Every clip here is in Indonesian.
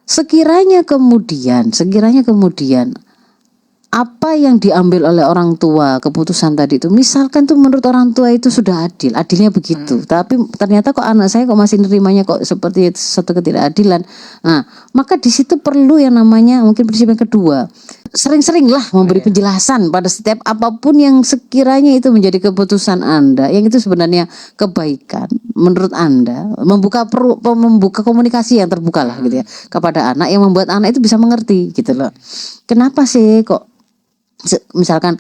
sekiranya kemudian apa yang diambil oleh orang tua keputusan tadi itu, misalkan tuh menurut orang tua itu sudah adilnya begitu, tapi ternyata kok anak saya kok masih nerimanya kok seperti satu ketidakadilan. Nah, maka di situ perlu yang namanya mungkin prinsip yang kedua, sering-seringlah memberi penjelasan pada setiap apapun yang sekiranya itu menjadi keputusan Anda, yang itu sebenarnya kebaikan menurut Anda, membuka komunikasi yang terbuka lah gitu ya kepada anak, yang membuat anak itu bisa mengerti gitu loh. Kenapa sih kok misalkan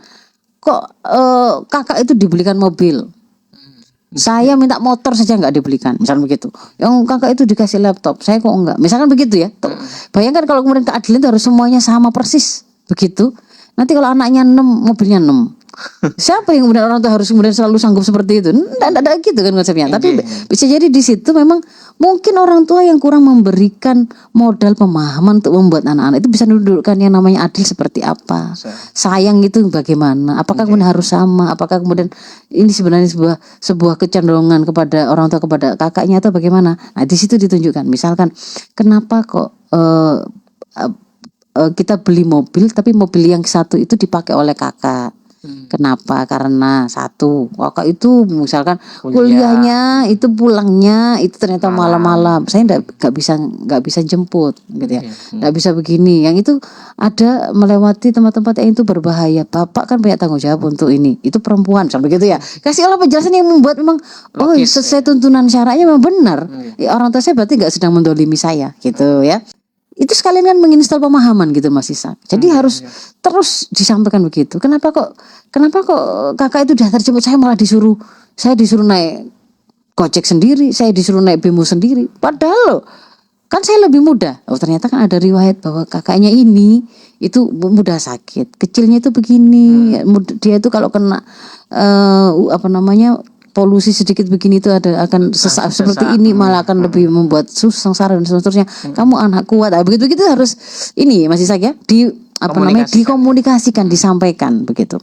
kok kakak itu dibelikan mobil, saya minta motor saja nggak dibelikan, misalnya begitu. Yang kakak itu dikasih laptop, saya kok enggak, misalkan begitu ya. Bayangkan kalau kemudian keadilan itu harus semuanya sama persis begitu. Nanti kalau anaknya 6, mobilnya 6. Siapa yang kemudian orang tua harus kemudian selalu sanggup seperti itu? Tidak gitu kan konsepnya. Tapi bisa jadi di situ memang mungkin orang tua yang kurang memberikan modal pemahaman untuk membuat anak-anak itu bisa mendudukkan yang namanya adil seperti apa, sayang itu bagaimana, apakah kemudian harus sama, apakah kemudian ini sebenarnya sebuah kecenderungan kepada orang tua kepada kakaknya atau bagaimana. Nah di situ ditunjukkan, misalkan kenapa kok kita beli mobil tapi mobil yang satu itu dipakai oleh kakak. Kenapa? Karena satu, kakak itu misalkan kuliahnya itu pulangnya itu ternyata malam-malam. Saya nggak bisa jemput, gitu ya. Nggak bisa begini. Yang itu ada melewati tempat-tempat yang itu berbahaya. Bapak kan punya tanggung jawab untuk ini. Itu perempuan, sampai gitu ya. Kasih Allah penjelasan yang membuat memang sesuai tuntunan syara'nya memang benar. Ya, orang tua saya berarti nggak sedang mendolimi saya, gitu ya. Itu sekalian kan menginstal pemahaman gitu Mas Isa. Jadi harus terus disampaikan begitu. Kenapa kok kakak itu sudah terjemput, saya disuruh naik Gojek sendiri, saya disuruh naik Bemo sendiri. Padahal kan saya lebih muda. Oh ternyata kan ada riwayat bahwa kakaknya ini itu mudah sakit, kecilnya itu begini. Dia itu kalau kena polusi sedikit begini itu akan sesak seperti ini, malah akan lebih membuat sengsara dan seterusnya. Kamu anak kuat, begitu harus ini masih saja dikomunikasikan, disampaikan begitu.